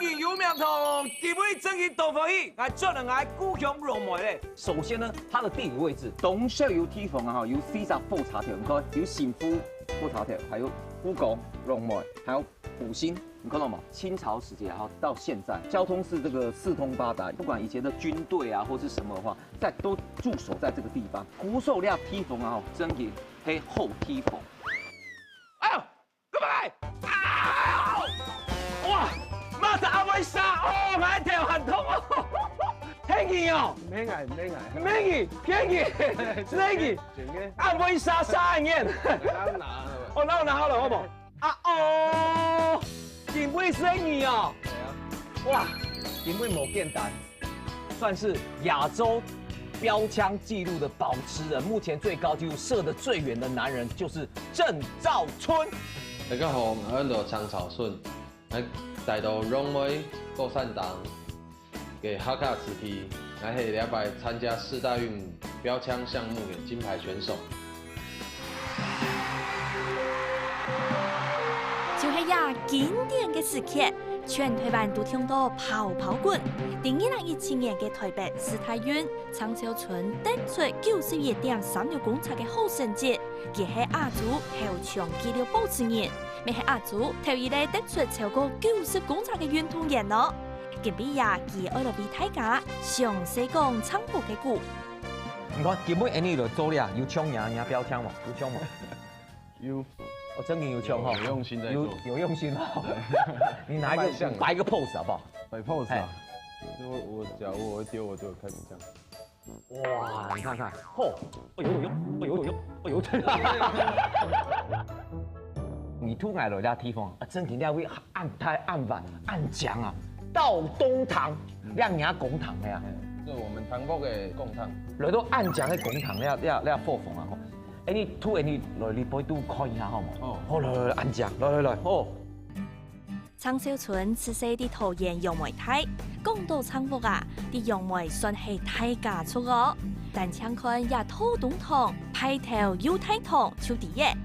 义有名堂，地位争议多欢喜，来做人来故乡落梅咧。首先呢，它的地理位置，东侧有梯房啊，有44茶条，你看有新富茶条，还有富港、龙梅，还有普兴，你看到吗？清朝时期然后到现在，交通是这个四通八达，不管以前的军队啊或是什么的话，都驻守在这个地方。古手料梯房啊，真的黑后梯房。哎呦，干嘛来？啊！哇，妈的阿威莎，哦，我一條痕痛哦。聽見哦？咩藝？咩嘢？聽見？咩嘢？阿威莎3年。啱拿係咪？我拿好了，好不好？啊哦，警卫生意哦。係啊。哇，警卫某电单，算是亚洲标枪纪录的保持人，目前最高纪录射得最远的男人就是郑兆春。大家好，我喺度郑朝顺，喺大道荣威共产党嘅哈卡时期，喺下礼拜参加4大运标枪项目嘅金牌选手。就係呀經典嘅時刻，全台灣都聽到跑跑滾。2017年嘅台北市泰運，長潮村得出91.36公尺嘅好成績，佢係亞洲頭長紀錄保持人，咪係亞洲頭一個得出超過90公尺嘅運動員咯。今比呀，佢愛嚟為大家詳細講長步嘅故。你看警卫安尼就做了，有槍贏標槍嘛？有槍嘛？有，我真的有槍哈，有用心在做，有用心哈。你拿一个 pose 好不好？摆 pose 啊。我假如我会丢，我就开始这样。哇，你看看，嚯，哎呦，真的。你突然落嚟地方，啊，真係你會按太按晚按獎啊，到東堂亮牙拱堂嘅啊，这我们唐国的贡糖。來到按獎嘅拱堂，你要貨房啊，誒你突然你來你杯都開一下好冇？哦，好來按獎，來，好。長潮村自細啲桃園楊梅梯，講到長福啊，啲楊梅算係大家出哦。但請看也土東堂、派頭猶太堂超啲嘢，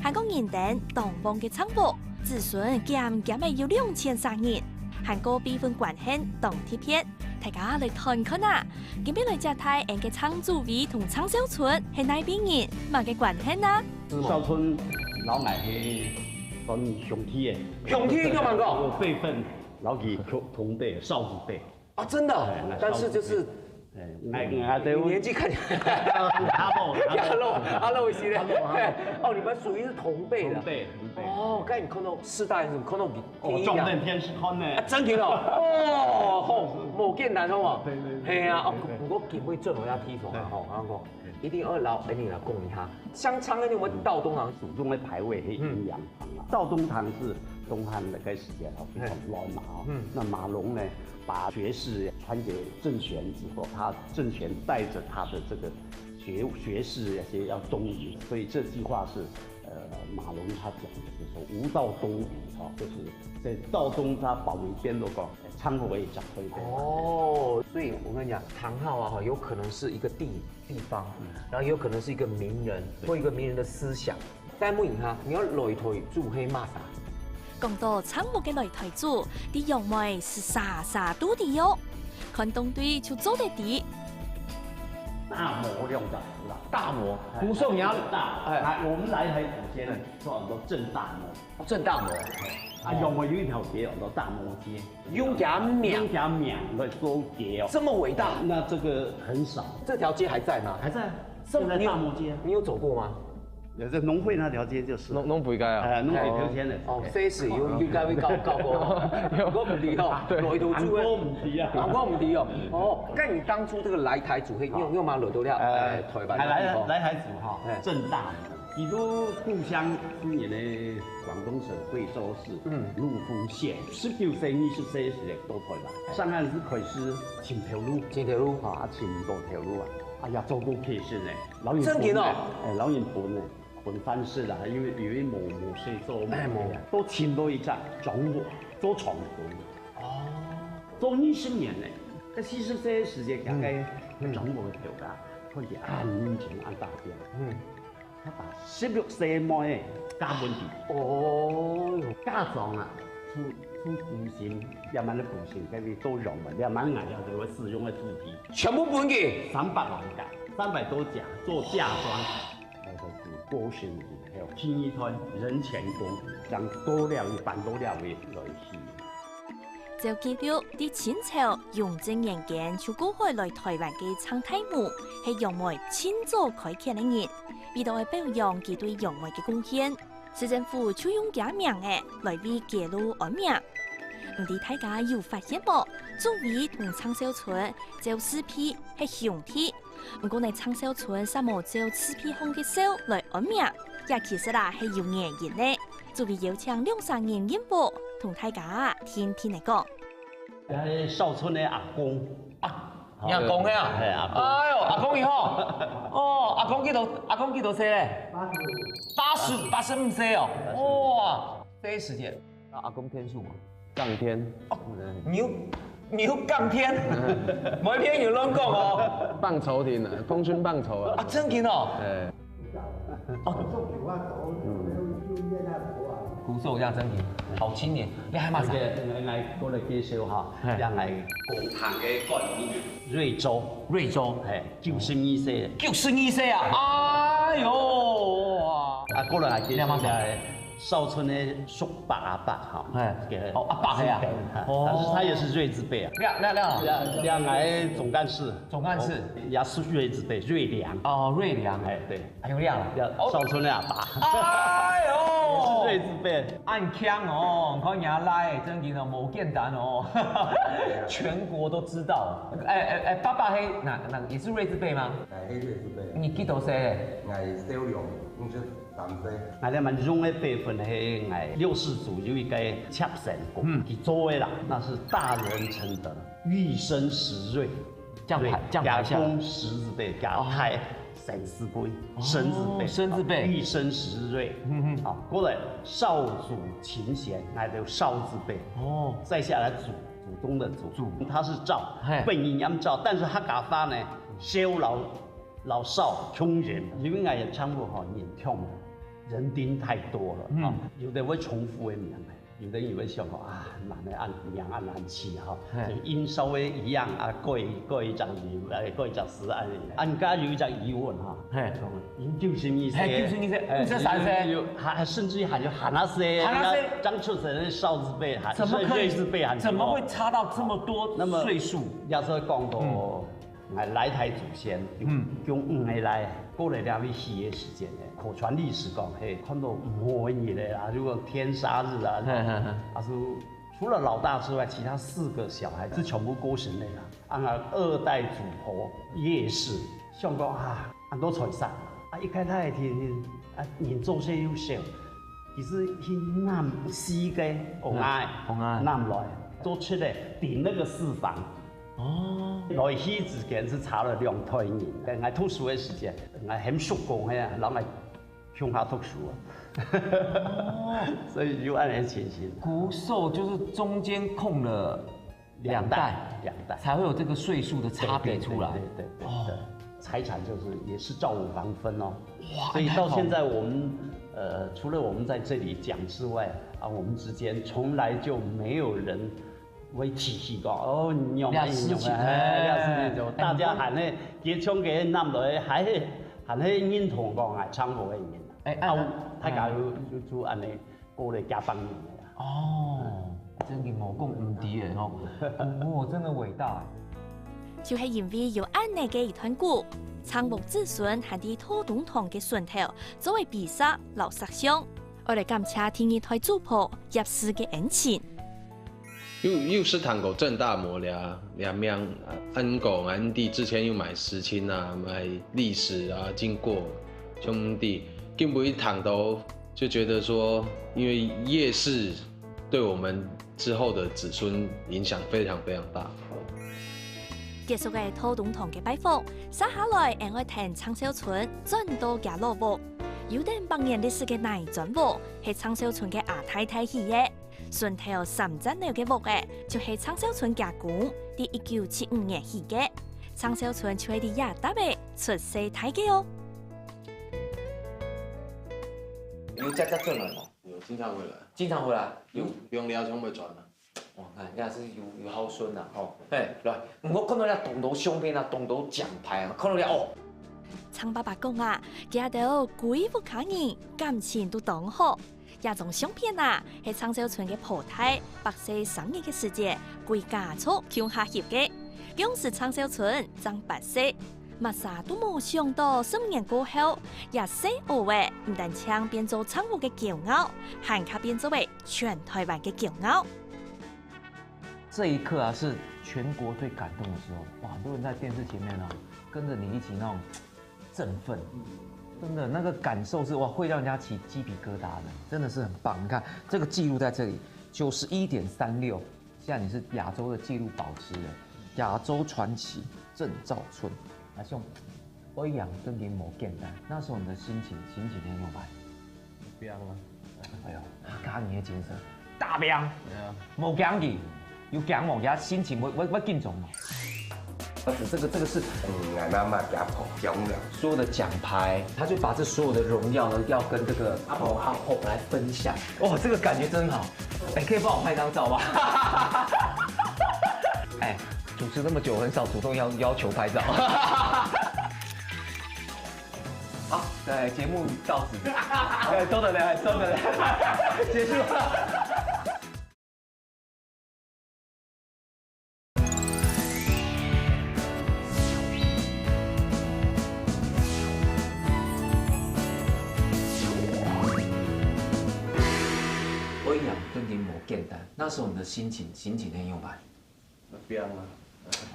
韓國人等當邦嘅長福，子孫減嘅有2300人，韓國比分關係當貼片，大家嚟睇看啊！今邊嚟只睇人嘅長祖位同長潮村係哪邊人，乜嘅關係啊？邵村老奶係算兄弟嘅，兄弟幹嘛個？我輩分老幾同輩少子輩啊，真的，但是就是。年纪看起来，阿露是的，哦，你们属于是同辈的，同輩。哦，剛才你看到4代是看到哦，壯人天是看呢，真嘅咯，哦，好，冇見難好嘛，對，係啊，哦，如果見會做我要提防啊，吼，啱講，一定要老，你來供一下，香腸嗰啲我到東行蜀中的牌位係陰陽堂啊，到東堂是東漢那個時間啊，非常亂嘛啊，那馬龍呢？把學士傳給鄭玄之後，他鄭玄帶着他的這個學士那些要東移，所以這句話是，馬龍他講的，就是說吾道東移，哈，就是在道東他保圍邊嗰個昌河也講對的。哦，所以我跟你講，唐昊啊，有可能是一個地方，然後有可能是一個名人或一個名人的思想。但係冇影哈，你要擂台做黑罵啥？講到長木嘅擂台組，啲楊梅是啥都啲喲，看東隊就做得啲。大模量大，是吧？大模，古宋你要大，哎，我們來台祖先呢，做很多正大模，正大模，啊，楊梅有一條街，叫大模街，雍家廟來做街哦，這麼偉大，那這個很少，這條街還在嗎？還在，現在大模街，你有走過嗎？有這農會那條街就是農會街啊，農會條街咧。哦，這是有街會搞過，我唔知哦，來到住我唔知啊，我唔知哦。哦，咁你當初這個來台主，你有冇來到了？台灣來台主哈，正大，佢都故鄉今年的廣東省貴州市陸豐縣，19世、20世時到台灣。上岸是開始前條路啊，前多條路啊。哎呀，做過其實咧，老人本咧，老人本咧，本番事啦，因為冇水做咩啊，都前到一隻總部做廠部。哦，做20年咧，在40歲時間大概總部嘅條架，開始按錢按大啲。他把16歲妹加本地。哦，嫁妝啊，出步行，两万的步行，这边都用的，两万俺要这个使用的主题，全部本嘅。 300万架，300多架做嫁妆，就是高升级，还有天一团人前功，将多料一般多料为来戏。就記到啲清朝雍正年間就過海來台灣嘅蒼太武，係楊梅親早開墾嘅人，為到表揚佢對楊梅嘅貢獻，市政府就用假名嘅來為記錄安名。唔知大家有發現冇？作為同長壽村做4批係兄弟，唔過你長壽村啥冇做4批紅嘅手來安名，也其實啦係有原因嘅。作為邀請2-3年演播。 同大家天天嚟講，少村的阿公你阿公嘅啊？係阿公。哎呦，阿公以後，哦，阿公幾多歲咧？85歲哦，哇，這一時間，阿公天數嘛？杠天，牛杠天，每篇有攏講哦。棒球亭啊，功勋棒球啊。啊，真嘅哦。鼓手也真嘅，好青年，你係嘛？我過嚟介紹下，又係共產嘅幹部瑞州，係92歲，92歲啊！哎呦，哇！啊，過嚟係介紹就係少村的叔伯阿伯哈，哦阿伯係啊，但是他也是瑞字輩啊，兩個總幹事，也是瑞字輩，瑞良，哦瑞良，哎對，還有亮，少村的阿伯，哎呦，瑞字輩，按腔哦，看人家來，真嘅哦，冇簡單哦，全國都知道。爸爸係哪也是瑞字輩嗎？係瑞字輩，你幾多歲咧？係小龍，唔知3歲。我哋咪用的輩分係6世祖有一個妾神公，佢做的啦，那是大人稱的玉生石瑞，這樣排下。公十字輩，加太神字輩，生字輩，玉生石瑞。好，過來少主秦賢，那就少字輩。哦，再下來祖宗的祖，他是趙，本音音趙，但是客家話呢，少老少窮人，因為我也唱過好年聽。人丁太多了，有的會重複的名，有的以為想講啊，難名啊難起哈，音稍微一樣啊，過一隻字，過一隻詞按家有一隻疑問哈，音就是意思，53歲，還甚至於喊那些，張出生的少字輩，怎麼可以？怎麼會差到這麼多歲數？要說講到來台祖先，用5年來過來兩位戲嘅時間咧。口傳歷史講，嘿，看到5年的啊，如果天殺日啊，他說除了老大之外，其他4個小孩是全部過身的啦。啊，2代祖婆也是，想講啊，很多財產啊，一開太聽啊，年做些優秀，其實去南西嘅紅愛南來都出來頂那個4房。哦，來去之間是差了2代人，我讀書的時間，我很熟講嘅，然後鄉下讀書啊，所以就按年情形。古壽就是中間空了2代，才會有這個歲數的差別出來。對，財產就是也是照5房分哦。所以到現在我們除了我們在這裡講之外，啊，我們之間從來就沒有人會提起講哦，你用咩用啊？就大家喊咧結槍嘅男女，還係認同講係昌國嘅人。大家要做安尼過嚟加幫人嘅。哦，真嘅我講唔敵嘅哦，我真的偉大。就係因為有安尼嘅一團鼓，昌國子孫係啲土東堂嘅順頭作為比賽留實相，我哋感謝天一台主播葉氏嘅恩情。又是堂口正大模兩面安狗安弟之前又買實情啊，買歷史啊經過兄弟。根本一躺都就覺得說，因為夜市對我們之後的子孫影響非常非常大。結束嘅土東堂嘅拜訪，接下來我聽長壽村轉到家樂屋，有100年歷史嘅內轉屋係長壽村嘅阿太太起嘅，順頭3層樓嘅屋嘅就係長壽村家公喺1975年起嘅，長壽村就係啲亞達嘅出世太嘅哦。有家家轉來嗎？有經常會來。经常回来，用了枪袂转啊。哇，看人家是有好孙呐，吼，哎，来，我看到了动图相片啊，动图奖牌啊，看到了哦。苍爸爸讲啊，见到几户家人感情都当好，也种相片啊，係苍少村嘅婆太白色生日嘅時節，歸家族向下翕嘅，當時蒼少村爭白色。乜啥都冇想到，10年過後，也細學會唔但槍變做昌湖嘅驕傲，還卡變作為全台灣嘅驕傲。这一刻啊，是全国最感动的时候。哇，很多人在电视前面啊，跟着你一起那种振奋，真的那个感受是哇，会让人家起鸡皮疙瘩的，真的是很棒。你看这个记录在这里，91.36，现在你是亚洲的纪录保持人，亚洲传奇郑兆春。阿兄，我养跟你某简单，那时候你的心情很有吧？彪啊！哎呦，家你的精神，大彪，对啊，冇讲去。有讲我家心情，我敬重嘛。这个是俺妈妈家跑奖了，所有的奖牌，他就把这所有的荣耀呢，要跟这个阿婆来分享。哇，这个感觉真好。哎，可以帮我拍张照吗？哎，主持那么久，很少主动要求拍照。好，对，节目到此，收的嘞，结束了。跟你某简单，那时候你的心情很有吧？彪啊！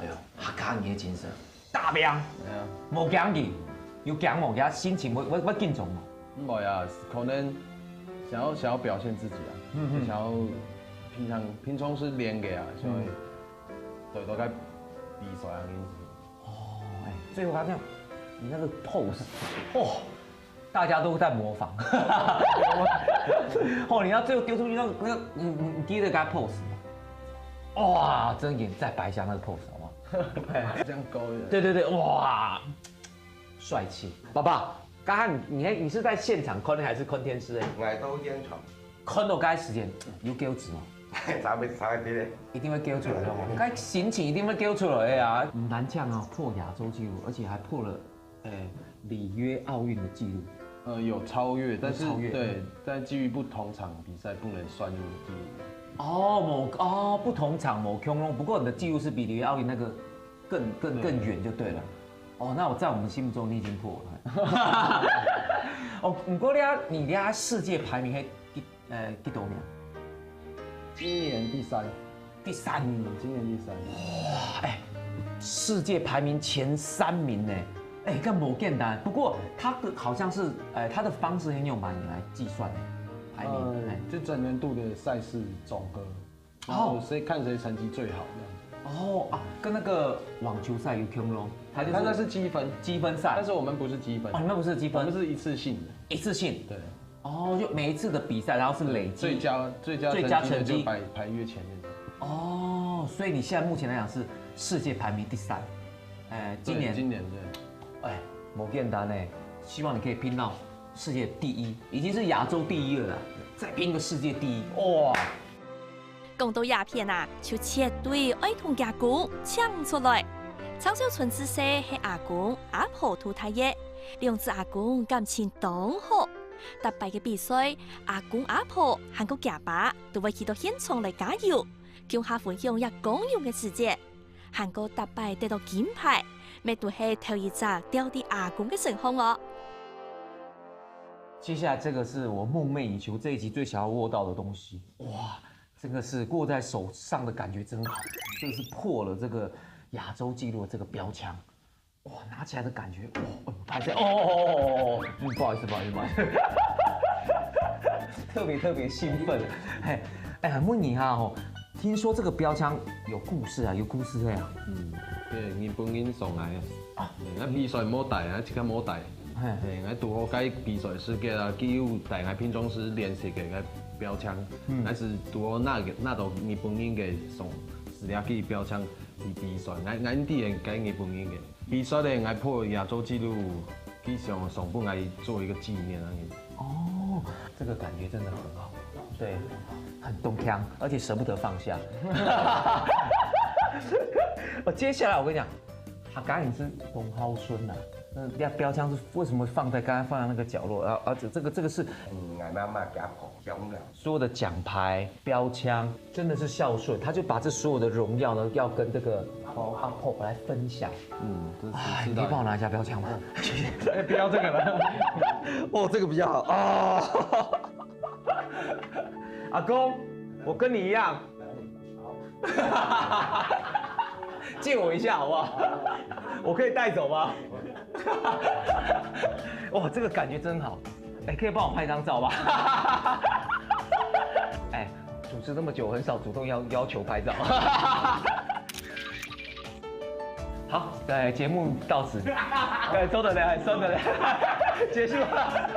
哎呦，客家人的精神，大彪，对啊，冇讲去，有讲我家心情我敬重嘛。唔係啊，可能想要表现自己啊，想要平常是练嘅啊，所以都该比赛啊，哦，哎，最后他这样，你那个 pose， 哦。大家都在模仿，哦，你要最后丢出去那个，你第一个给他 pose， 哇，睁眼再摆一下那个 pose 好不好？这样勾的。对，哇，帅气。爸爸，刚刚你是在现场看还是看电视？俺都现场，看到该时间有给我指吗？啥啲咧？一定会给我出来的，该心情一定会给我出来的呀。男将啊破亚洲纪录，而且还破了，里约奥运的纪录。有超越，但是超越对，但基于不同场比赛不能算入记录。不同场某空龙，不过你的记录是比里约奥运那个更远就对了。哦，那我在我们心目中你已经破了。哦，不过你世界排名几多名？今年第三，今年第三。哇，哎，世界排名前3名呢。哎，更不简单。不过他的好像是，他的方式很有蛮来计算的排名，就整年度的赛事总和，然后看谁成绩最好这样子。哦啊，跟那个网球赛有空龙，他那是积分赛，但是我们不是积分。哦，你们不是积分，我们是一次性的。一次性。对。哦，就每一次的比赛，然后是累积最佳成绩就排越前面的。哦，所以你现在目前来讲是世界排名第3。今年对。哎，不简单呢，希望你可以拼到世界第1，已经是亚洲第1了啦，再拼个世界第1，哇！講到鴉片啊，就絕對愛同阿公搶出來。蒼少村之世係阿公阿婆土太爺，兩隻阿公感情當好。特別嘅比賽，阿公阿婆還個家爸都會去到現場嚟加油，叫下分享一公用嘅時節，韓國特別得到金牌。咩都係頭一隻掉啲阿公嘅成功哦。接下来这个是我夢寐以求，这一集最想要握到的东西。哇，这个是握在手上的感觉真好，这个是破了这个亚洲纪录的这个标枪。哇，拿起来的感觉，拍摄不好意思，特别兴奋。很问你哈听说这个标枪有故事啊，有故事的呀。对，日本人送来啊，比赛冇带啊，即刻冇带。我拄好解比赛时间啊，只有大家平常时练习嘅个标枪，但是拄好那到日本人嘅送是了去标枪去比赛，我啲人解日本人嘅比赛咧，我破亚洲纪录，去上本来做一个纪念啊。哦，这个感觉真的很好。对，很东腔，而且舍不得放下。接下来我跟你讲，阿嘎你是东蒿孙呐，那标枪是为什么刚才放在那个角落？这个是俺妈妈家婆奖了。所有的奖牌、标枪，真的是孝顺，他就把这所有的荣耀呢，要跟这个阿婆来分享。这哎，是你可以帮我拿一下标枪吗？哎，不要这个了。哦，这个比较好啊。阿公，我跟你一样。借我一下好不好？我可以带走吗？哇，这个感觉真好。哎，可以帮我拍张照吗？哎，主持那么久，很少主动要求拍照。好，节目到此，收得了，结束了。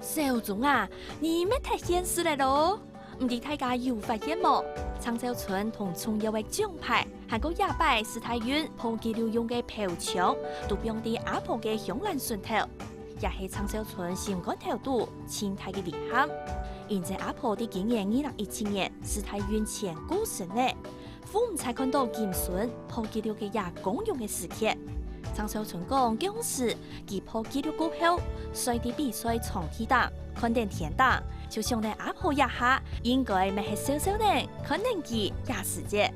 小钟啊，你咩太现实了咯？唔知大家有发现冇？长洲村同重要嘅奖牌，还有亚摆史泰运普吉流用嘅标枪，都用啲阿婆嘅香兰顺头，也系长洲村新干头度青苔嘅遗憾。现在阿婆啲今年2017年史泰运前古神呢，父母才看到金笋普吉流嘅亚公用嘅时刻。长洲村讲当时佢普吉流过后，随啲比赛从天档，看定天档。就想嚟阿婆一下，應該咪係少少人，可能佢也是啫。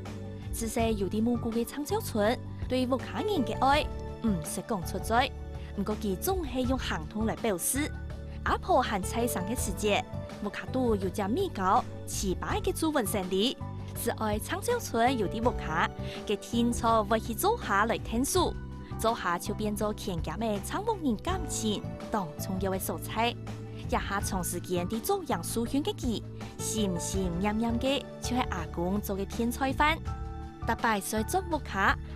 只是有啲無辜嘅長洲村對屋企人嘅愛唔識講出嘴，不過佢總係用行動嚟表示。阿婆行菜上嘅時節，屋企都有隻米糕7擺嘅祖文勝利，是愛長洲村有啲屋企嘅天初會去做下嚟聽書，做下就變做全家嘅長屋人感情當重要嘅素材。一下長時間啲做人書圈嘅佢，鹹鹹냠냠嘅，就係阿公做嘅天菜飯。特別在做屋企，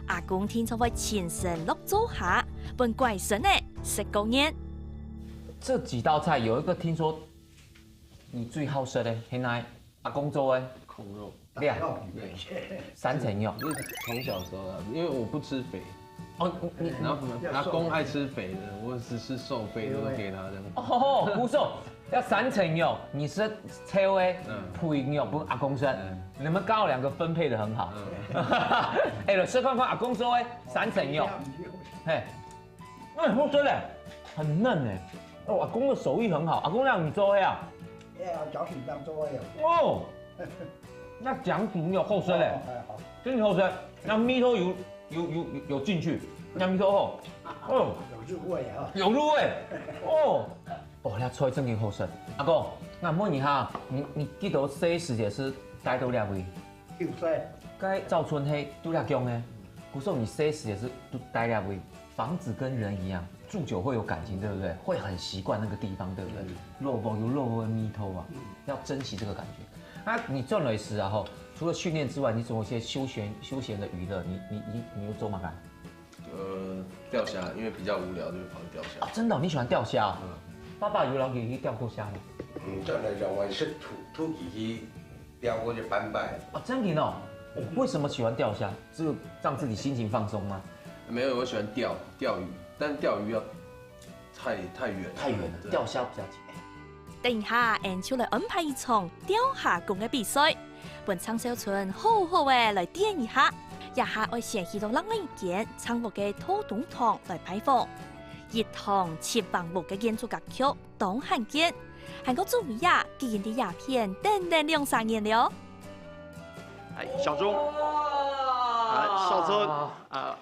阿公天初會全身落做下，本鬼神呢食過年。這幾道菜有一個聽說你最好食的，現在阿公做的控肉，兩3層肉。就是从小时候啊，因为我不吃肥，哦，你然后阿公爱吃肥的，我只吃瘦肥的都给他这样。哦，姑嫂要3層肉，你是切的配肉，不阿公生，你們剛好2個分配得很好。哎，來吃看看阿公做的3層肉，嘿，好吃嘞，很嫩哎。哦，阿公的手藝很好，阿公讓你做的啊？找水當做呀。哦，那講究有好吃嘞，真的好吃。那米頭有進去，那米頭好，哦，有入味啊。有入味，哦，哦，那菜真嘅好食。阿公，那問一下，你記得細時節是待到兩位？ 9歲。該趙春黑都兩強呢？古時候你細時節是都待兩位，房子跟人一樣，住久會有感情，對不對？會很習慣那個地方，對不對？肉味有肉味米頭啊，要珍惜這個感覺。那你賺了時啊，除了訓練之外，你總有一些休閒的娛樂，你又做嗎？釣蝦，因為比較無聊，就跑去釣蝦。啊，真的、哦，你喜歡釣蝦、哦？爸爸有讓你去釣過蝦嗎？真係讓我識土耳其釣過隻斑白。啊，真的哦。為什麼喜歡釣蝦？是讓自己心情放鬆嗎？沒有，我喜歡釣魚，但釣魚要太遠了。太遠了，釣蝦比較近。等下，俺就來安排一場釣蝦功嘅比賽，本長洲村好好嘅來練一下。一下我先去到另一間長屋嘅土東堂來拜訪，一堂切房木嘅建築格局當罕見，還個注意啊，佢人啲鴉片等等2-3年了。小钟，少春，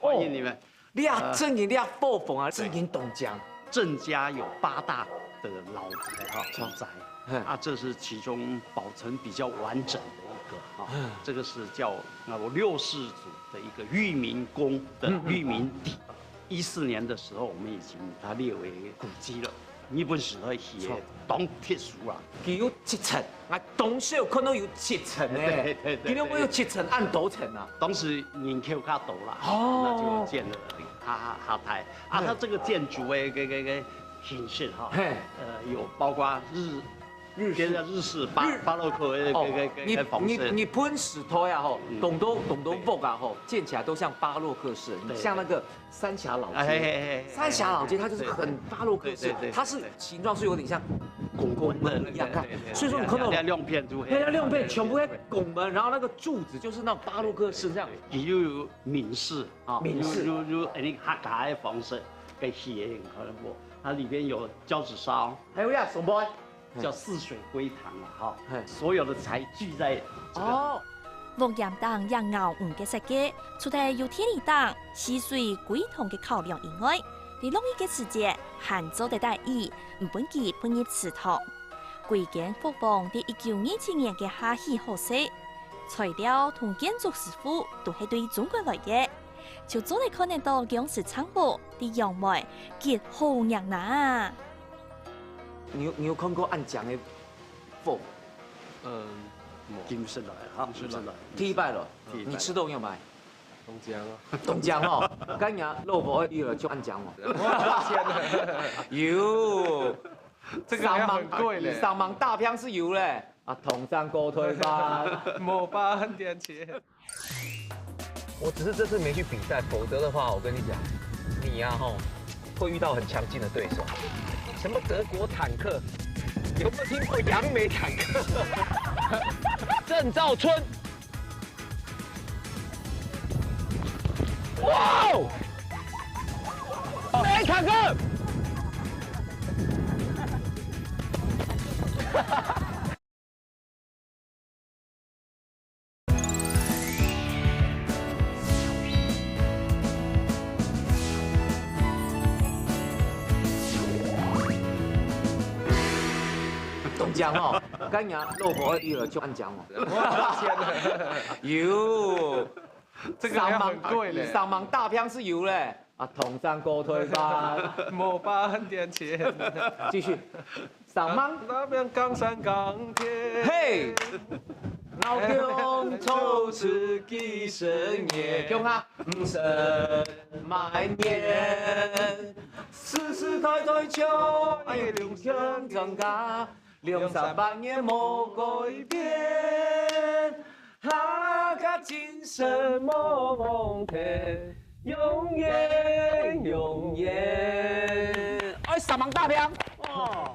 歡迎你們。你啊，真嘅，你啊，爆棚啊，真嘅東江。鄭家有8大的老宅祖宅啊，這是其中保存比較完整的一個啊。這個是叫我6世祖的一個裕民宮的裕民邸。14年的時候，我們已經把它列為古蹟了。日本時代寫當鐵書啊，佢有7層，啊，當時看到有7層咧，佢都冇有7層按多層啊。當時人口較多啦，那就建了哈台啊。它這個建築個形式哈，有包括跟着日式巴洛克的方式。你喷石头呀吼，懂都木啊吼，建起来都像巴洛克式，像那个三峡老街，三峡老街它就是很巴洛克式，它是形状是有点像拱门一样看，所以说你看到亮片，亮片全部在拱门，然后那个柱子就是那种巴洛克式这样，又有闽式啊，闽式有那个客家的方式。给写可能不，它里边有胶纸烧，还有呀，什么？叫四水归堂啊，哈，所有的才聚在哦。木岩档也熬唔嘅设计，除咗有天然档、四水归堂嘅考量以外，喺農業嘅時節，還做得大意，唔本期半日祠堂。貴間復放喺1927年嘅夏季好色，材料同建築師傅都係對中國來嘅。就做嚟看得到樣式倉部啲樣貌結好靚呐！你有看過按獎嘅鳳？金色來哈，金色來。第一拜了，你吃豆有沒？东江啊，东江哦，今日老婆要就按獎哦。有，这个还很贵嘞。上芒大평是有嘞，啊，同山狗腿吧，某8点钱。我只是这次没去比赛，否则的话，我跟你讲，你呀吼会遇到很强劲的对手，什么德国坦克，有没有听过杨梅坦克？郑兆春，哇哦，梅坦克！东江哦，今日老婆要就按獎哦。有，这个还很贵嘞。上芒大평是有嘞，啊，同山狗腿吧，某8点钱。继续，上芒那边冈山钢铁。嘿。老中抽刺几十年，中啊，唔神买年，世世代代唱，哎呀，流香长家，200-300年冇改变，那个精神冇忘记，永远永远。哎，上芒大평哦。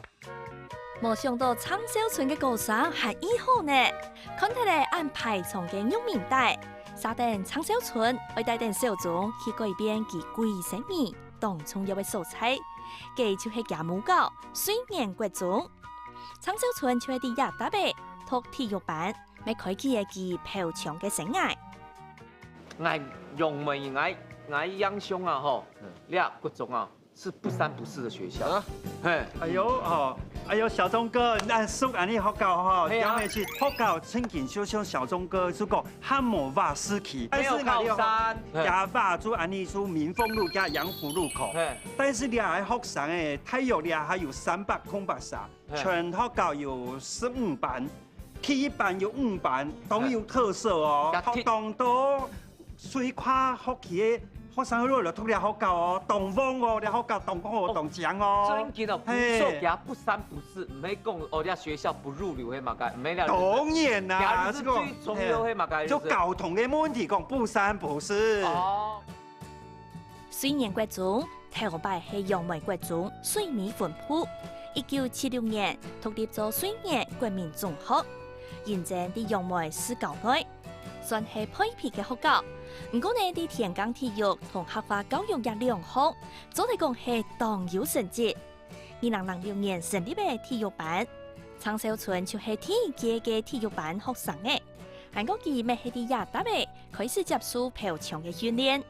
冇想到昌小村嘅歌聲係以好呢，看睇嚟按排場嘅玉面帶，沙定昌小村會帶定小眾去改變其貴生味當中有嘅素材，佢就係假母狗水面國中。昌小村就係啲亞打貝讀體育班，咪開啟嘅其漂長嘅生涯。愛用咪愛養兄啊吼，你啊國中啊。是不三不四的學校啊！哎呦，小鐘哥，咱叔安尼學校吼，點會去學校曾經就像小鐘哥說過漢姆瓦斯基，沒有靠山，加把住安尼住民豐路加楊府路口，但是你係學生誒，體育你還有300空白沙，全學校有15班，體育班有5班，都有特色哦，學堂都隨跨學期。學生去讀了學校哦，動風哦，了學校動工活動獎哦。真見到不錯，佢不三不四，唔係講我哋學校不入流嘅嘛解，唔係了。當然啦，最重要嘅嘛解。就交通嘅問題講不三不四。哦。水面國中頭擺係楊梅國中水米分鋪，1976年獨立咗水面國民中學，現正啲楊梅市校內，算係配皮嘅學校。唔過呢啲田間體育同客家教育也良好，總嚟講係當有成績。2006年成立嘅體育班，昌小村就係第一屆嘅體育班學生嘅。韓國佢咪係啲亞打嘅開始接受漂長嘅訓練。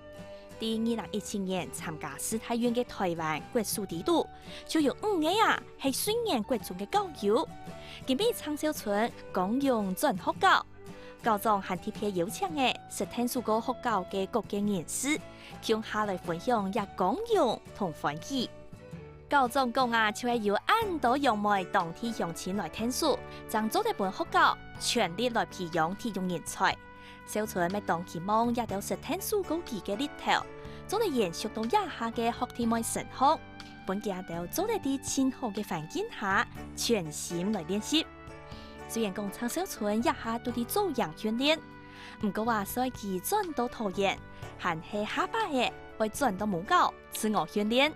第2017年參加世大運嘅台灣國術地度，就有5個啊係水面國中嘅教育，佢俾昌小村公用轉學校。校長還特別邀請嘅實聽數個學校嘅各界人士，向下來分享也講用同歡喜。校長講啊，就係要按到楊梅當地鄉親來聽數，將做一本學校全力來培養體育人才。小村咪當期望也有實聽數高級嘅裡頭，做嚟延續到以下嘅學弟妹成學。本家都做得啲亲好嘅环境下，全心来练习。虽然讲长小村一下都啲做样训练，唔过话赛季转到拖延，还是下巴嘅会转到母狗自我训练。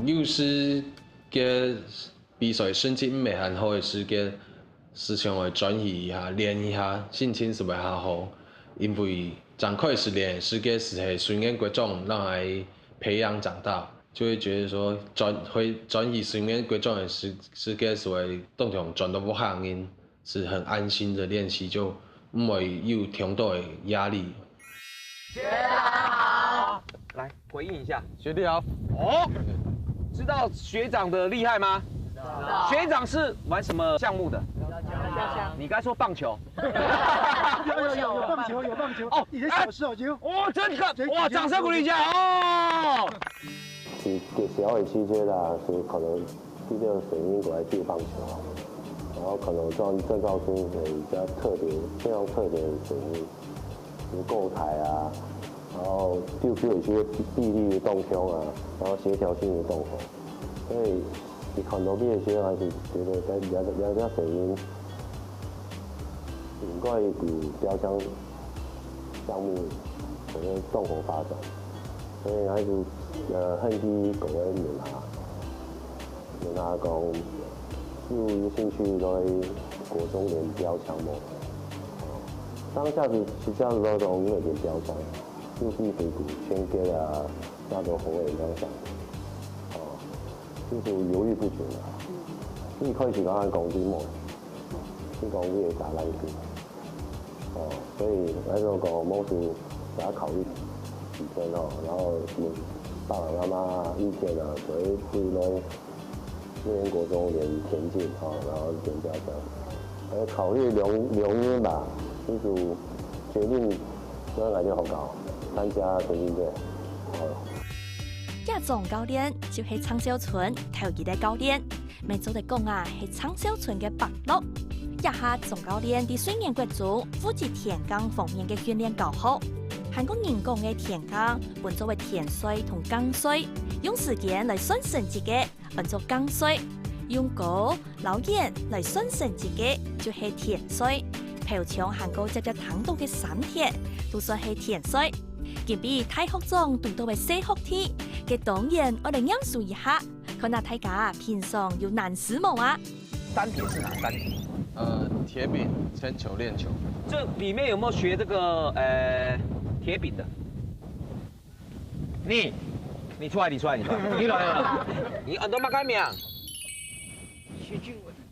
有时嘅比赛成绩唔係很好嘅時嘅，時常會轉移一下，練一下，心情是會較好。因為長快時練時嘅是係訓練各種，讓來培養長大，就會覺得說轉移訓練各種嘅時嘅是會當場轉到不行音，是很安心的練習，就唔會有太多的壓力。學長好，來回應一下，學弟好。哦，知道學長的厲害嗎？學長是玩什麼項目的？你剛才說棒球。有棒球，有棒球。哦，以前小時候就。哇，真的，哇，掌聲鼓勵一下哦。是小學期間啦，是可能去這個水英過來踢棒球，然後可能證照出比較特別、非常特別的水英，如構台啊，然後就有一些臂力的動胸啊，然後協調性的動手，所以你看到這些還是覺得在了解水英。應該有標槍項目可能綜合發展，所以還是很啲各位問下講，有興趣在國中練標槍冇？當下是這樣子嗰種因為練標槍，又是水鼓、圈結啊，那種紅尾兩項，就是猶豫不決啦。一開始講講啲冇，先講啲嘢打籃球。所以那種講某時給他考慮幾天然後問爸爸媽媽意見啊，所以對來國中練田徑然後練標槍，考慮2年吧，就是決定將來就好搞，參加田徑隊。亞總教練就是長小村頭一個教練，咪做得講啊，係長小村嘅伯樂。一下總教練啲水練國組負責田徑方面嘅訓練教學，韓國人講嘅田徑本作為田水同江水，用時間嚟算成績嘅本作江水，用高老遠嚟算成績嘅就係田水。譬如像韓國只糖度嘅山田，都算係田水。見比大學長讀到嘅細學天，嘅當然我哋研究一下，看下大家平常有難事冇啊？單鐵是哪單鐵？鐵餅、鉛球、鏈球。這裡面有沒有學這個鐵餅的？你出來，你來，你很多乜改名？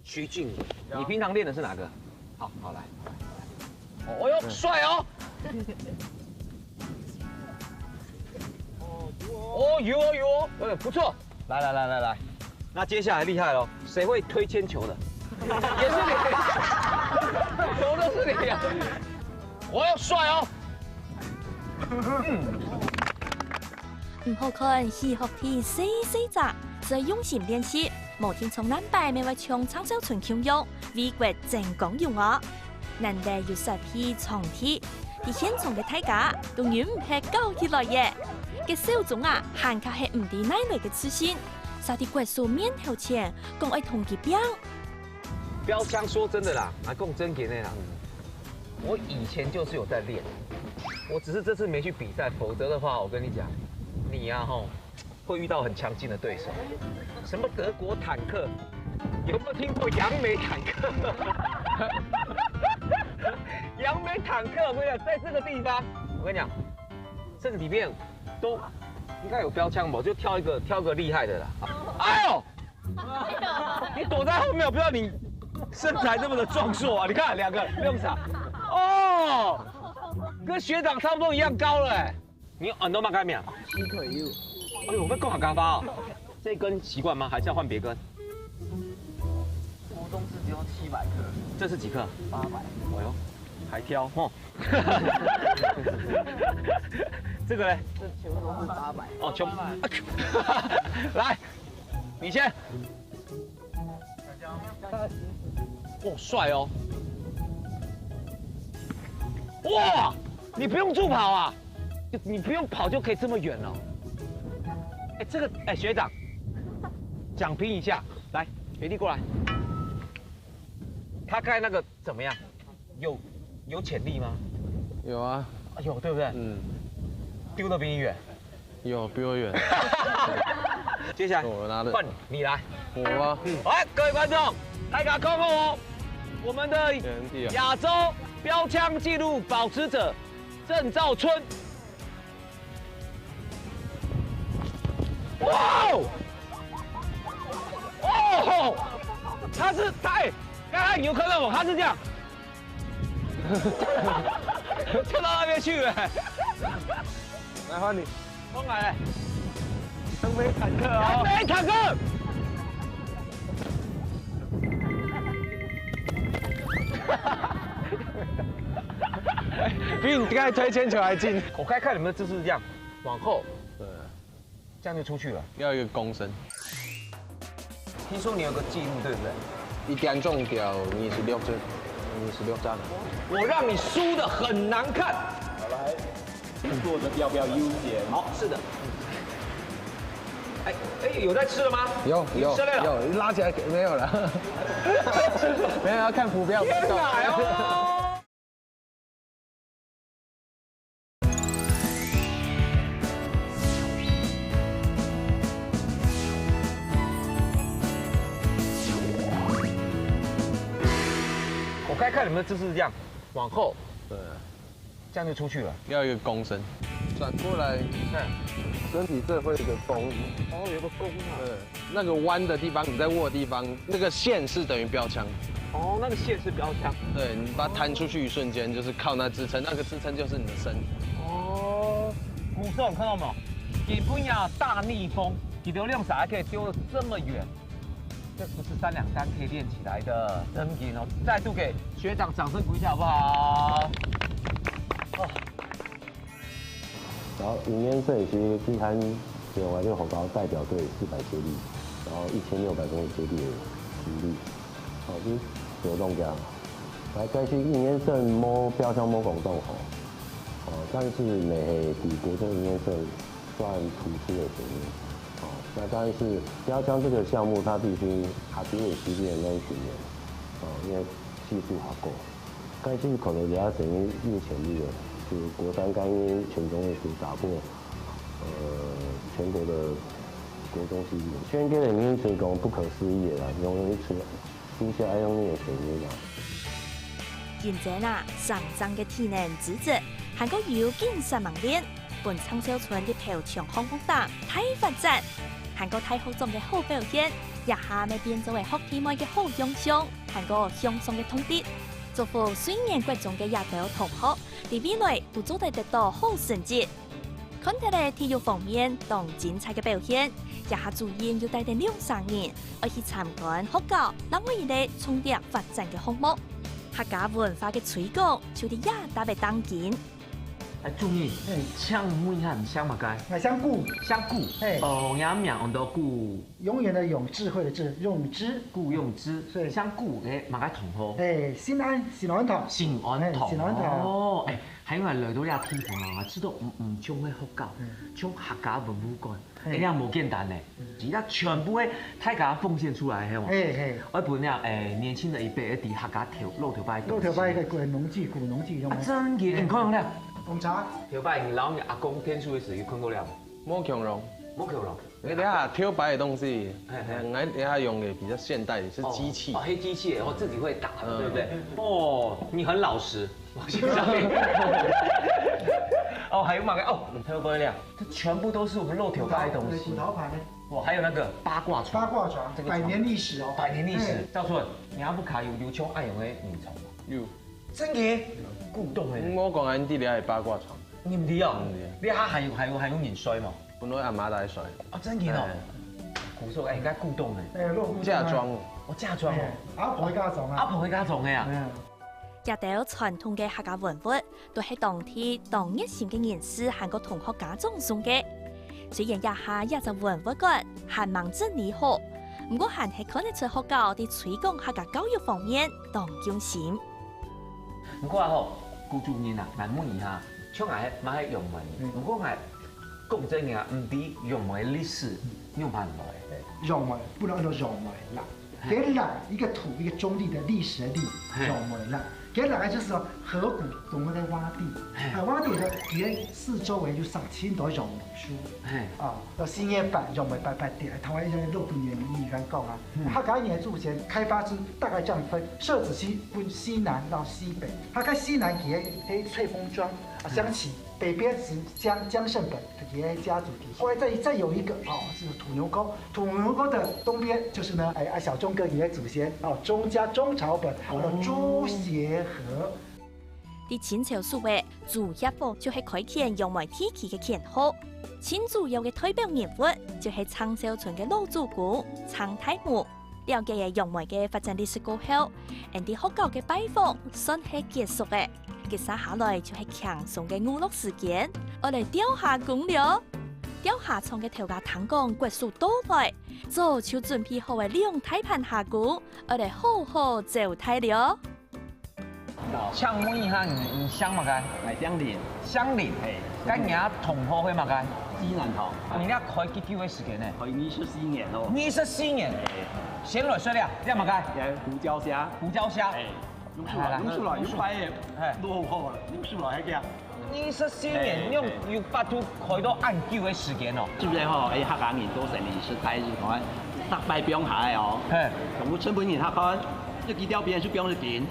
徐俊偉。你平常練的是哪個？好來。哦喲，帥哦！哦有，不錯。來，那接下來厲害嘍，誰會推鉛球的？也是你，什麼都是你呀！我要帥哦！唔好看喜學天細雜，所以用心練習，無天從南北未為唱長小村腔用，為國正講用我。難得有實批長鐵，啲現場嘅大家都遠唔係高起來嘅，嘅小眾啊，行卡係唔啲奶類嘅出現，晒啲國數面頭前，講愛同佢標。標槍說真的啦，講真嘅呢啦，我以前就是有在練，我只是這次沒去比賽，否則的話，我跟你講，你呀會遇到很強勁的對手，什麼德國坦克，有沒有聽過楊梅坦克？楊梅坦克，我跟你講，在這個地方，我跟你講，這個裡面都應該有標槍吧，就挑一個厲害的啦。哎呦，你躲在後面，我不知道你身材這麼的壯碩啊！你看兩個用啥？哦，跟學長差不多一樣高了哎。你很多馬改名？7腿6。哎呦，我們共好剛發哦。這一根習慣嗎？還是要換別根？國中是只有700克。這是幾克？800。哎呦，還挑哦。這個呢？這全部都是800。哦，全部。來，你先。哦，帥哦！哇，你不用助跑啊，你不用跑就可以這麼遠了。哎，这个哎，学长，讲评一下，来，学弟过来。他盖那个怎么样？有潜力吗？有啊，有对不对？嗯。丢得比你远。有比我远。接下来我拿的。换你来。我吗？来，各位观众，泰嘎扣扣哦，我们的亚洲标枪纪录保持者郑兆春。哇哦！哦，他刚刚你有看到我，他是这样，跳到那边去了。来换你，风来，扬眉坦克啊！扬眉坦克。比你刚才推铅球还近。我刚才看你们的姿势是这样，往后，对，这样就出去了。要一个躬身。听说你有个记录，对不对？一点中掉26针，26站。我让你输得很难看。好来，坐着要不要悠闲？好，是的。哎，有在吃了吗？有，拉起来没有了，没有要看浮标。天哪哟！我刚才看你们的姿势是这样，往后，对，这样就出去了。要一个躬身，转过来，看，身体这会有一个弓。哦，有个弓啊。对，那个弯的地方，你在握的地方，那个线是等于标枪。哦，那个线是标枪。对，你把它弹出去一瞬间，就是靠那支撑，那个支撑就是你的身。哦，鼓手，看到没有？基本呀大逆风，你流量啥还可以丢得这么远。这不是3、2、3可以练起来的，真劲哦！再度给学长掌声鼓励一下，好不好？哦。然后迎烟摄影师今天用来就红高代表队400接力，然后1600公里接力的实力，好，就是有动家。来，再去迎烟摄摸标枪摸拱洞吼，但是美比国中迎烟摄算突出的前面。那当然是标枪这个项目，它必须还比你实践跟训练，因为技术好够。该技术可能人家等于目前这个就是国3刚因全中卫组打破全国的国中纪录，宣给人民成功不可思议的啦，容易出下爱用力的水平啦。现在呐，上涨嘅体能资质，韩国有竞赛盲练，本昌小村嘅头强项目大大发展。韩國體育中嘅好表現，一下咪變作為學弟妹嘅好影響，韓國向上嘅通牒。祝福雖然國中嘅亞洲同學，喺未來都做得到好成績。看睇嚟體育方面當精彩嘅表現，一下主演要帶定2-3年，而去參觀學校，讓我哋衝擊發展嘅項目。客家文化嘅推廣，就啲亞大嘅當緊。哎，注意，枪问一下，你香嘛该？哎，香菇，香菇，哎，杨苗我们都菇，永远的永，智慧的智，用之，菇用之，对，香菇哎，马该同好。哎，新安頭，新安頭，新安頭。哦，哎，喺我來到呢個地方啊，知道唔將去學校，將客家文武館，你樣冇簡單咧，而家全部嘅泰家奉獻出來，係嘛？我本呢年輕的一輩啲客家露頭擺，露頭擺嘅古農具用。真嘅，你看下。紅茶，條擺你老阿公天書嘅時，看過了冇強龍，冇強龍。你等下挑白的東西，來等下用嘅比較現代，是機器。哦，黑機器，然後自己會打的，對不對？哦，你很老實。哦，還有嘛個哦，挑過了，這全部都是我們露頭擺的東西。骨頭牌。哇，還有那個八卦床。八卦床，100年歷史哦。100年歷史。趙春，你阿不卡有槍愛用的女蟲？有。真嘅？古董嘅。我講緊啲你係八卦床。你唔知啊？你下係用人水嘛？本來阿媽帶水。啊，真嘅哦。古數應該古董嘅。嫁妝。我嫁妝哦。阿婆家種啊。阿婆家種嘅啊。一道傳統嘅客家文物，都係當天當熱心嘅人士韓國同學家種送嘅。雖然一下一隻文物館還忙整理好，不過還係看得出學校喺推廣客家教育方面當用心。不過吼，古主任啊，難問一下，像係買用文，不過係讲真呀，唔知用梅历史用盘来。用梅不能叫用梅啦，给两一个土一个中立的历史的历，用梅啦。给两个就是说河谷，我们在洼地，洼地的沿四周围就上千朵榕树，有新叶板、榕梅白白点，台湾一些肉品园你刚讲啊，它改年之前开发之大概这样分，社子溪分西南到西北，它开西南给黑翠峰庄啊相起，北边是江胜本给家族体，后来再有一个是土牛沟，土牛沟的东边就是呢小钟哥爷祖先钟朝本朱协河。伫清朝时代，主业府就是开垦用梅天气的垦户，清主要的代表人物就是长寿村的老主顾常太武。了解嘅用梅嘅发展历史过后，人哋学校嘅拜访算系结束嘅，接下來就係強鬆嘅娛樂時間，我哋釣下公了。釣下倉嘅頭家聽講國術到來，早就準備好嘅兩大盤下鼓，我哋好好招待了。請問一下，你鄉嘛該？鄉里。鄉里，咁你同學會嘛該？西南頭。你哋開幾久嘅時間呢？開24年咯。24年。先來說了，你嘛該？胡椒蝦。胡椒蝦。用出來，用快嘅，落後啦，用出來係嘅。24年用要發出開到按久嘅時間咯。是不是吼？客家人多成年是開始講，搭拜表下哦。咁我根本年客開，一幾條邊就表一件。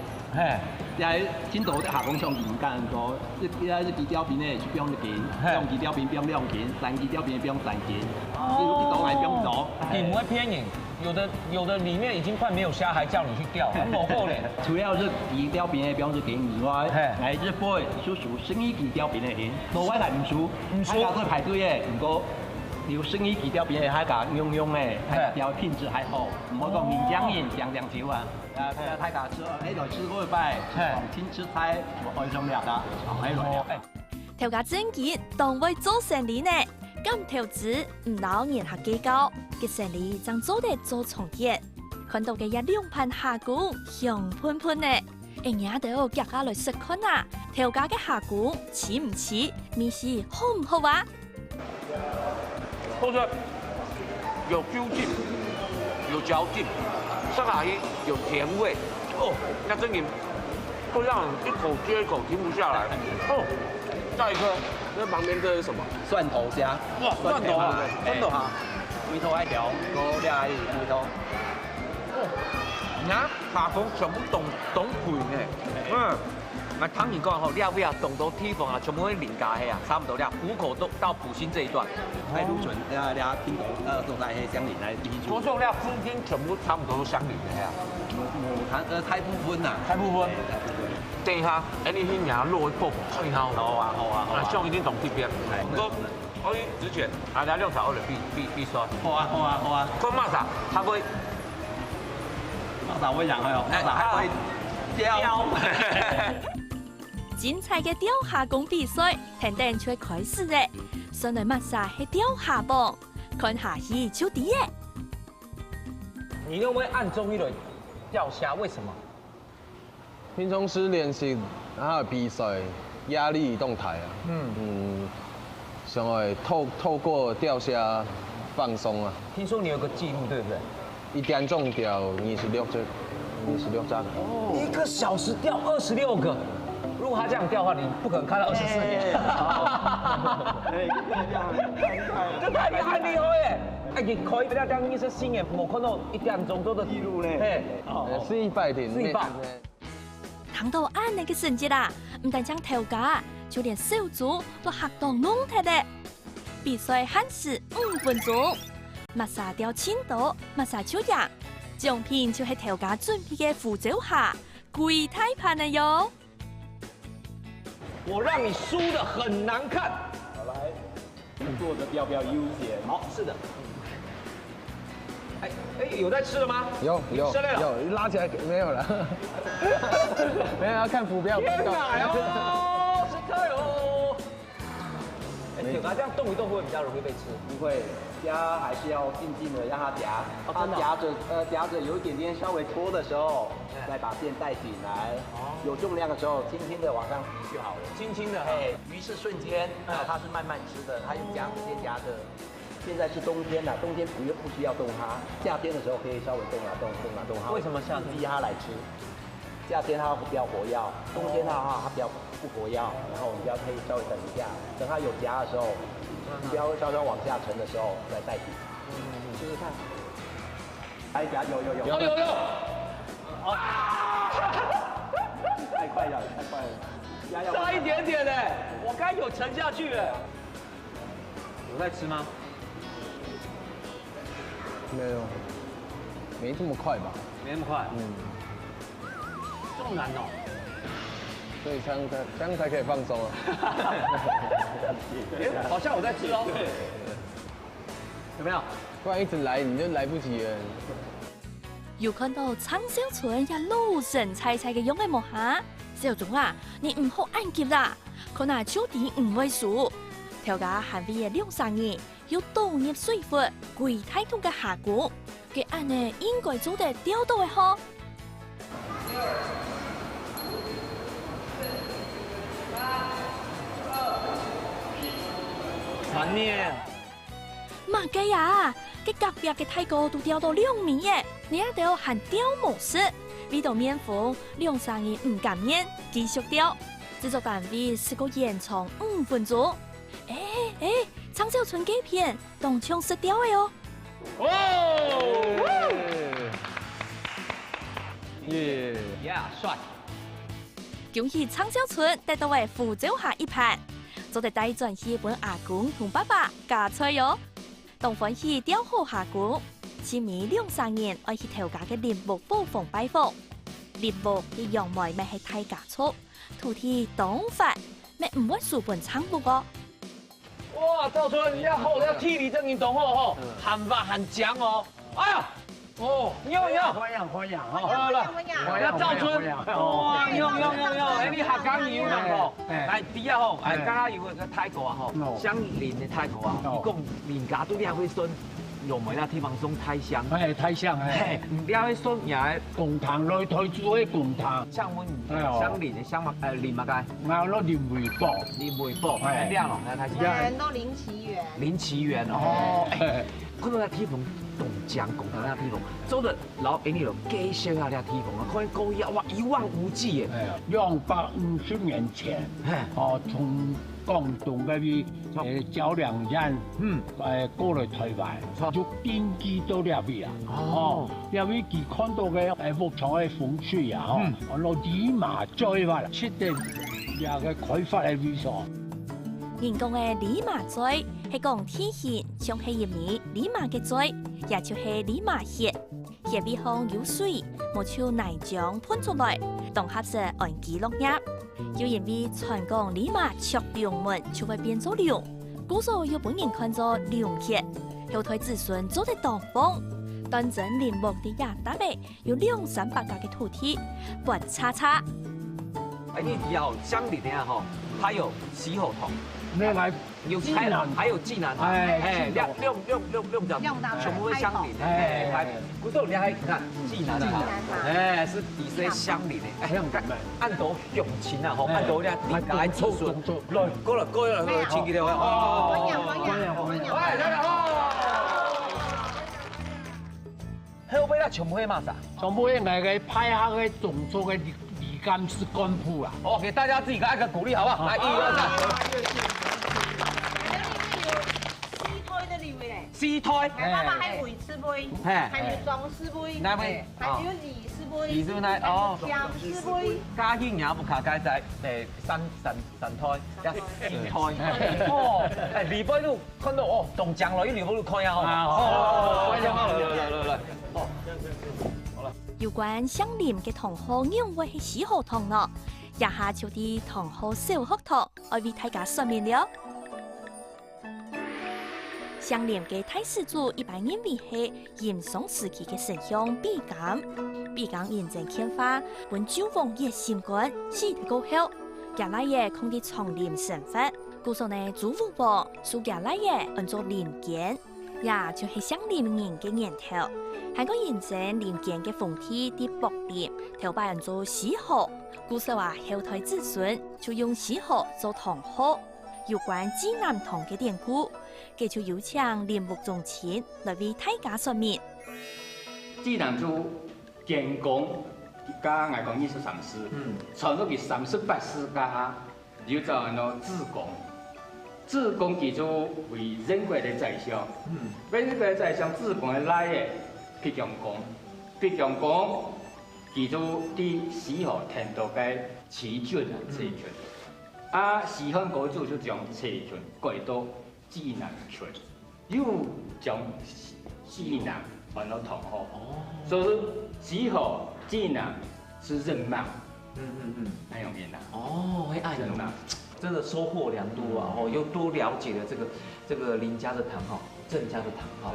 又係天道啲下工廠嚴間個，一幾條邊咧就表一件，兩幾條邊表兩件，三幾條邊表三件，呢啲檔係表唔到。你唔會偏贏。有的里面已經快沒有蝦，還叫你去釣，很落後嘞。主要是幾條邊嘅表是件以外，係日本叔叔生意幾條邊嘅件，老外係唔輸，海家都排隊嘅，唔過有生意幾條邊嘅海家用嘅，海家品質還好，唔好講名將人講究啊。海家吃來吃過一擺，請吃菜開心了噶，喺來。頭家正傑當為做生意呢。咁投資唔老年客計較，嘅生意正做得做重建，看到嘅一兩盤下鼓香噴噴呢，人家都夾下來食看啊，頭家嘅下鼓似唔似，面試好唔好啊？好吃，有 Q 勁，有嚼勁，上下一有甜味，那真的會讓人一口接一口停不下來。再一顆。那旁邊這是什麼？蒜頭蝦。哇，蒜頭啊！蒜頭啊！梅頭一條，個兩係梅頭。你看下風全部凍盤嘅，那湯圓講好，料尾啊凍到地方啊，全部係連架嘅啊，差唔多了。虎口到埔心這一段，海陸村兩拼頭都在係相鄰嚟。我說料附近全部差唔多都相鄰嘅啊。太不分啦，太不分。等一下，你去nhà落一鋪睇下。好啊，好啊，好啊。像已經懂這邊。不過我之前大家6條2必須。好啊，好啊，好啊。佢馬啥？他會。馬啥會讓佢哦？馬啥還會雕。精彩嘅釣蝦功比賽，等等就會開始嘅。上來馬啥係釣蝦棒，看下去就啲嘅。你認為按中一輪釣蝦，為什麼？平常時練習，然後比賽壓力移動台啊。想來透過釣蝦放鬆啊。聽說你有個記錄，對不對？1點鐘釣26隻，26隻。1個小時釣26個。如果他這樣釣的話，你不可能開到24年。這太厲害耶！哎，你可以釣24年，冇看到1點鐘多的記錄咧。400點。400。睇到安尼嘅成績啦，唔但將頭家，就連小組都嚇到懵睇咧。比賽限時5分鐘，馬沙釣青島，馬沙就贏。獎品就係頭家準備嘅福州蝦，貴太盤啦喲。我讓你輸得很難看。好來，坐着比較悠閒。好，是的。哎，有在吃了嗎？有，拉起來沒有了。沒有要看浮標。天哪喲，是太哦。有它這樣動一動會比較容易被吃。不會，蝦還是要靜靜的讓它夾，它夾着有一點點稍微拖的時候，再把線帶緊來。有重量的时候，轻轻的往上提就好了。轻轻的，鱼是瞬间，它是慢慢吃的，它用夹直接夹着。现在是冬天了，冬天不需要动它，夏天的时候可以稍微动它。为什么夏天逼它来吃？夏天它比较活跃，冬天它比较不活跃，然后你就要可以稍微等一下，等它有夹的时候，你不要稍稍往下沉的时候再带起。试试看。来夹，有。太快了，差一点点嘞，我刚有沉下去了。有在吃吗？没有，没这么快吧？没那么快。这么难哦。所以这样才可以放松啊。好像我在吃哦。有没有？不然一直来你就来不及了。有看到昌小春也老神采采嘅样嘅模下，小總啊，你唔好按急啦，可能手底唔會數。條架行邊嘅兩三年，要倒入水佛，跪太痛嘅下鼓，嘅按呢應該做得掉到嘅呵。滿面。嘛計啊！嘅隔壁嘅太哥都掉到2米嘅，你一定要行掉模式，呢度面風2、3年唔敢面，繼續掉。製作單位試過延長5分鐘。昌小春幾片當場失掉嘅哦。帥！恭喜昌小春得到嘅福州下一盤，做得帶轉去本阿公同爸爸加菜喲。當歡喜釣好下鼓，前面2、3年愛去調架嘅林木寶鳳拜訪，林木嘅楊梅咪係太加速，土地當發咪唔會輸本倉木個。哇，趙春，你要體力真運動哦，喊法很強哦。哎呀，用，歡迎哈，來，要趙春，哇，用，你下崗魚啦吼，來底下吼，剛剛有個泰國啊吼，相鄰的泰國啊，伊講鄰家都你還會選用梅那地方種泰香，泰香，你還會選也公堂來推出嘅公堂，像阮相鄰的香嘛，林嘛該，我攞林梅寶，亮咯，來泰香，都林奇源哦，看到那地方。東江公堂那地方，做得老俾你咯，幾少下那地方啊？看高一哇一望無際嘅。250年前，從廣東嗰邊找兩人，過來台灣，就定居到那邊啊。那邊佢看到嘅牧場嘅風水啊，攞李麻醉法嚟，出啲也嘅開發嘅位所。人講嘅李麻醉係講天氣像係入面李麻嘅醉。也就是李麻血，血味香有水，冇像奶漿噴出來，當合適按記錄入。有因為傳講李麻灼涼門就會變做涼，故所有本人看作涼血，後代子孫做得當風。當真林木的亞達味有200-300家嘅土地，不叉叉。你要相鄰的吼，它有洗後塘。咩來？有濟南，還有濟南，兩條全部相鄰，嗰度你還看濟南，是以些相鄰的，按到鄉親啊，吼，按到咧鄰家子孫，來過來親戚哋，後尾咧全部係嘛啥？全部係那個派下嘅種族嘅李幹事幹部啊。好，給大家自己個一個鼓勵，好不好？來，1、2、3。四胎，媽媽係梅師妹，係梅莊師妹，係有李師妹，李師妹哦，江師妹，家兄也不卡街仔，神胎一四胎，哦，李輩都看到哦，同將來李輩都看下哦，來，好啦。有關相鄰嘅同學，因為係洗學堂咯，一下就啲同學小學堂，我為大家說明了。相鄰嘅太史祖一般認為係炎宋時期嘅丞相比干，比干認真獻花，本周王爺心官死得過後，家來爺控啲叢林神法，故所呢祖父王屬家來爺按做鄰間，也就是相邻人嘅源頭。韓國人稱林間嘅風氣啲薄烈，頭把人做喜賀，古時話後代子孫就用喜賀做堂號。有關濟南堂嘅典故，佢就有請林木宗欽來為大家說明。濟南就建功，加外公藝術三師，傳入去38世家，就做安怎自貢。自貢其實為人國的宰相，人國的宰相自貢來的必強公，必強公其實啲死後天道嘅齊郡啊，齊郡。啊，西漢高祖就將齊郡改到濟南郡，又將濟南換到同號。所以死後濟南是人脈，很有名的。哦，會愛人脈，真的收穫良多啊！又多了解了這個林家的堂號，鄭家的堂號。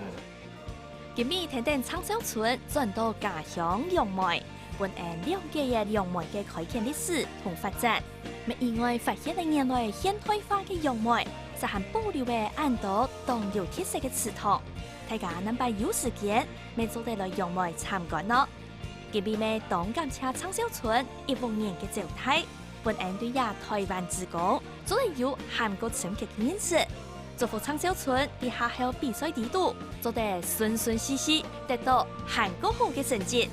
今日聽聽長洲村轉到家鄉楊梅，本案了解嘅楊梅嘅開墾歷史同發展。咪意外發現了原來現代化嘅楊梅，就係保留嘅很多當有特色嘅祠堂。大家能把有時間咪做得來楊梅參觀咯。今日咪當感謝長洲村100年嘅招待，本案對亞台灣之光，做得有韓國深刻認識。祝福長洲村喺下校比賽地度做得順順利利，得到韓國好嘅成績。